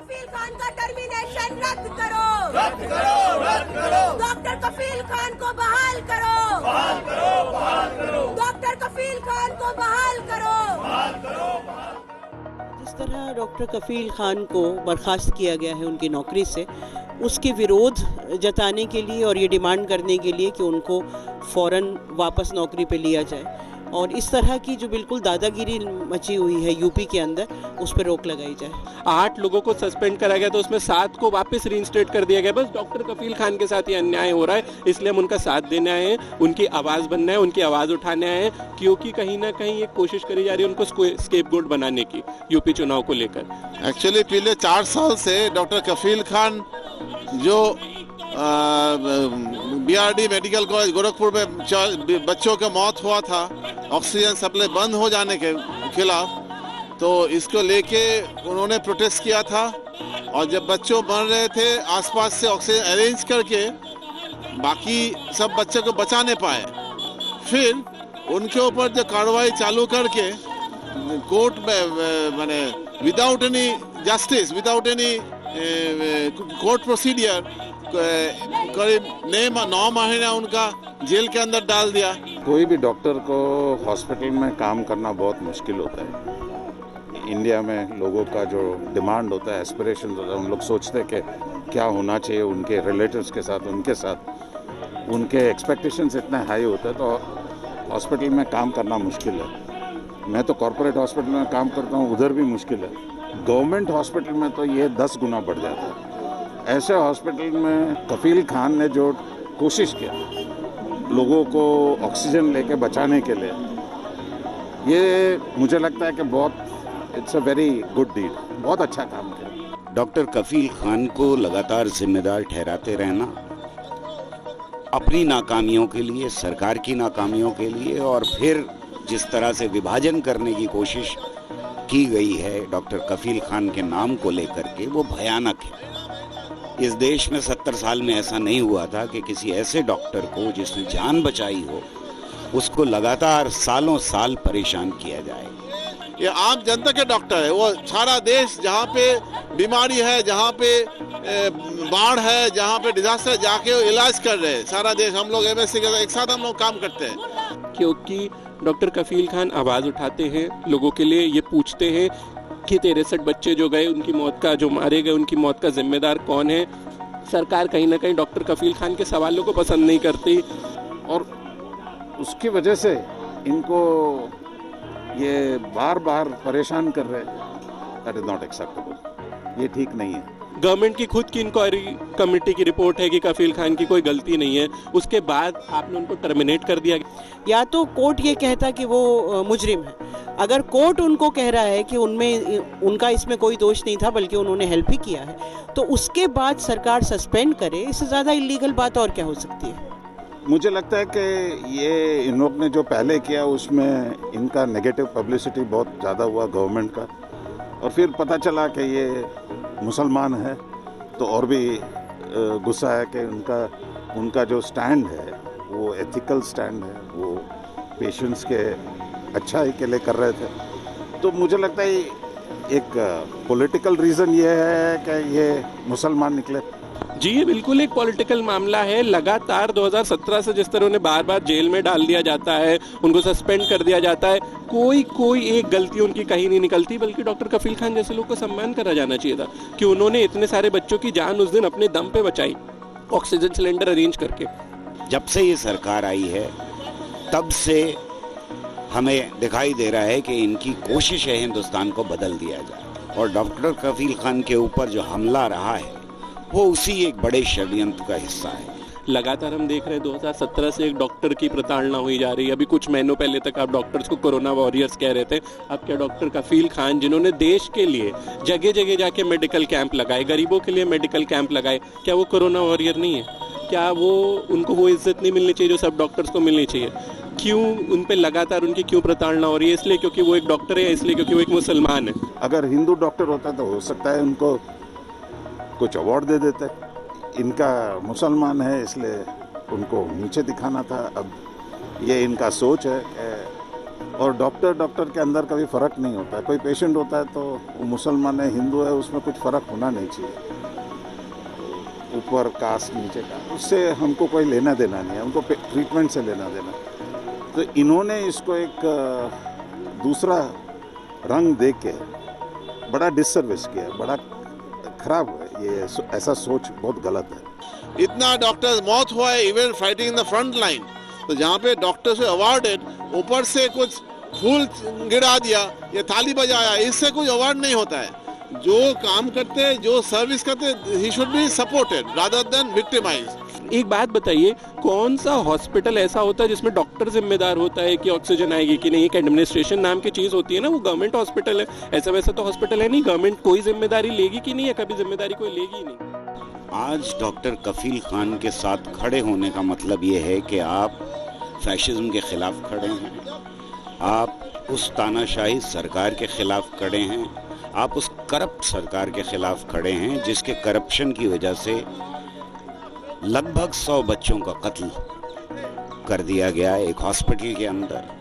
कफील खान का टर्मिनेशन रद्द करो, रद्द करो, रद्द करो। डॉक्टर कफील खान को बहाल करो, बहाल करो, बहाल करो। डॉक्टर कफील खान को बहाल करो, बहाल करो। जिस तरह डॉक्टर कफील खान को बर्खास्त किया गया है उनकी नौकरी से, उसके विरोध जताने के लिए और ये डिमांड करने के लिए कि उनको फ़ौरन वापस नौकरी पे लिया जाए और इस तरह की जो बिल्कुल दादागिरी मची हुई है यूपी के अंदर, उस पर रोक लगाई जाए। 8 लोगों को सस्पेंड करा गया तो उसमें 7 को वापस रीइंस्टेट कर दिया गया। बस डॉक्टर कफील खान के साथ ये अन्याय हो रहा है, इसलिए हम उनका साथ देने आए हैं, उनकी आवाज़ बनना है, उनकी आवाज़ उठाने आए हैं, क्योंकि कहीं ना कहीं एक कोशिश करी जा रही है उनको स्केपगोट बनाने की यूपी चुनाव को लेकर। एक्चुअली पिछले 4 साल से डॉक्टर कफील खान जो बीआरडी मेडिकल कॉलेज गोरखपुर में बच्चों का मौत हुआ था ऑक्सीजन सप्लाई बंद हो जाने के खिलाफ, तो इसको लेके उन्होंने प्रोटेस्ट किया था और जब बच्चों मर रहे थे आसपास से ऑक्सीजन अरेंज करके बाकी सब बच्चों को बचा नहीं पाए, फिर उनके ऊपर जो कार्रवाई चालू करके कोर्ट में माने without any justice, without any court procedure करीब 9 महीना उनका जेल के अंदर डाल दिया। कोई भी डॉक्टर को हॉस्पिटल में काम करना बहुत मुश्किल होता है। इंडिया में लोगों का जो डिमांड होता है, एस्पिरेशन होता है, उन लोग सोचते हैं कि क्या होना चाहिए उनके रिलेटिव्स के साथ, उनके एक्सपेक्टेशंस इतने हाई होते हैं, तो हॉस्पिटल में काम करना मुश्किल है। मैं तो कॉर्पोरेट हॉस्पिटल में काम करता हूँ, उधर भी मुश्किल है। गवर्नमेंट हॉस्पिटल में तो ये 10 गुना बढ़ जाता है। ऐसे हॉस्पिटल में कफील खान ने जो कोशिश किया लोगों को ऑक्सीजन लेके बचाने के लिए, ये मुझे लगता है कि बहुत it's a very good deed, बहुत अच्छा काम किया। डॉक्टर कफील खान को लगातार जिम्मेदार ठहराते रहना अपनी नाकामियों के लिए, सरकार की नाकामियों के लिए, और फिर जिस तरह से विभाजन करने की कोशिश की गई है डॉक्टर कफील खान के नाम को लेकर के, वो भयानक है। इस देश में 70 साल में ऐसा नहीं हुआ था कि किसी ऐसे डॉक्टर को जिसने जान बचाई हो उसको लगातार सालों साल परेशान किया जाए। ये आम जनता के डॉक्टर है, वो सारा देश जहाँ पे बीमारी है, जहाँ पे बाढ़ है, जहाँ पे डिजास्टर, जाके इलाज कर रहे हैं। सारा देश हम लोग एमएससी के एक साथ हम लोग काम करते हैं, क्योंकि डॉक्टर कफील खान आवाज़ उठाते हैं लोगों के लिए, ये पूछते हैं कि 63 बच्चे जो गए, उनकी मौत का, जो मारे गए, उनकी मौत का जिम्मेदार कौन है। सरकार कहीं ना कहीं डॉक्टर कफील खान के सवालों को पसंद नहीं करती और उसकी वजह से इनको ये बार बार परेशान कर रहे हैं। दैट इज नॉट एक्सेप्टेबल, ये ठीक नहीं है। गवर्नमेंट की खुद की इंक्वायरी कमेटी की रिपोर्ट है कि कफील खान की कोई गलती नहीं है, उसके बाद आपने उनको टर्मिनेट कर दिया। या तो कोर्ट ये कहता कि वो मुजरिम है, अगर कोर्ट उनको कह रहा है कि उनका इसमें कोई दोष नहीं था बल्कि उन्होंने हेल्प ही किया है, तो उसके बाद सरकार सस्पेंड करे, इससे ज़्यादा इलीगल बात और क्या हो सकती है। मुझे लगता है कि ये इन लोग ने जो पहले किया उसमें इनका नेगेटिव पब्लिसिटी बहुत ज़्यादा हुआ गवर्नमेंट का, और फिर पता चला कि ये मुसलमान है तो और भी गुस्सा है कि उनका जो स्टैंड है वो एथिकल स्टैंड है, वो पेशेंट्स के अच्छाई के लिए कर रहे थे। तो मुझे लगता है एक पॉलिटिकल रीज़न ये है कि ये मुसलमान निकले। जी, ये बिल्कुल एक पॉलिटिकल मामला है। लगातार 2017 से जिस तरह उन्हें बार बार जेल में डाल दिया जाता है, उनको सस्पेंड कर दिया जाता है, कोई एक गलती उनकी कहीं नहीं निकलती, बल्कि डॉक्टर कफील खान जैसे लोग को सम्मान करा जाना चाहिए था कि उन्होंने इतने सारे बच्चों की जान उस दिन अपने दम पे बचाई, ऑक्सीजन सिलेंडर अरेंज करके। जब से ये सरकार आई है तब से हमें दिखाई दे रहा है कि इनकी कोशिश है हिंदुस्तान को बदल दिया जाए, और डॉक्टर कफील खान के ऊपर जो हमला रहा है वो उसी एक बड़े षड्यंत्र का हिस्सा है। लगातार हम देख रहे हैं 2017 से एक डॉक्टर की प्रताड़ना हुई जा रही है। अभी कुछ महीनों पहले तक आप डॉक्टर्स को कोरोना वॉरियर्स कह रहे थे, अब क्या डॉक्टर कफील खान, जिन्होंने देश के लिए जगह जगह जाके मेडिकल कैंप लगाए, गरीबों के लिए मेडिकल कैंप लगाए, क्या वो कोरोना वॉरियर नहीं है? क्या उनको वो इज्जत नहीं मिलनी चाहिए जो सब डॉक्टर्स को मिलनी चाहिए? क्यों उन पे लगातार उनकी क्यों प्रताड़ना हो रही है? इसलिए क्योंकि वो एक डॉक्टर है, इसलिए क्योंकि वो एक मुसलमान है? अगर हिंदू डॉक्टर होता तो हो सकता है उनको कुछ अवार्ड दे देते। इनका मुसलमान है इसलिए उनको नीचे दिखाना था। अब ये इनका सोच है कि और डॉक्टर के अंदर कभी फ़र्क नहीं होता है। कोई पेशेंट होता है तो वो मुसलमान है, हिंदू है, उसमें कुछ फ़र्क होना नहीं चाहिए, ऊपर कास्ट नीचे का, उससे हमको कोई लेना देना नहीं है, हमको ट्रीटमेंट से लेना देना। तो इन्होंने इसको एक दूसरा रंग दे के बड़ा डिससर्विस किया, बड़ा खराब है। ये ऐसा सोच बहुत गलत है। इतना डॉक्टर मौत हुआ है even fighting in the front line, तो जहाँ पे डॉक्टर से अवार्डेड ऊपर से कुछ फूल गिरा दिया या थाली बजाया, इससे कोई अवार्ड नहीं होता है। जो काम करते हैं, जो सर्विस करते हैं, he should be supported rather than victimised. एक बात बताइए, कौन सा हॉस्पिटल ऐसा होता है जिसमें डॉक्टर जिम्मेदार होता है कि ऑक्सीजन आएगी कि नहीं? एक एडमिनिस्ट्रेशन नाम की चीज होती है ना, वो गवर्नमेंट हॉस्पिटल है, ऐसा वैसा तो हॉस्पिटल है नहीं। गवर्नमेंट कोई जिम्मेदारी लेगी कि नहीं, है कभी जिम्मेदारी कोई लेगी ही नहीं। आज डॉक्टर कफील खान के साथ खड़े होने का मतलब ये है कि आप फैशिज्म के खिलाफ खड़े हैं, आप उस तानाशाही सरकार के खिलाफ खड़े हैं, आप उस करप्ट सरकार के खिलाफ खड़े हैं जिसके करप्शन की वजह से लगभग 100 बच्चों का कत्ल कर दिया गया एक हॉस्पिटल के अंदर।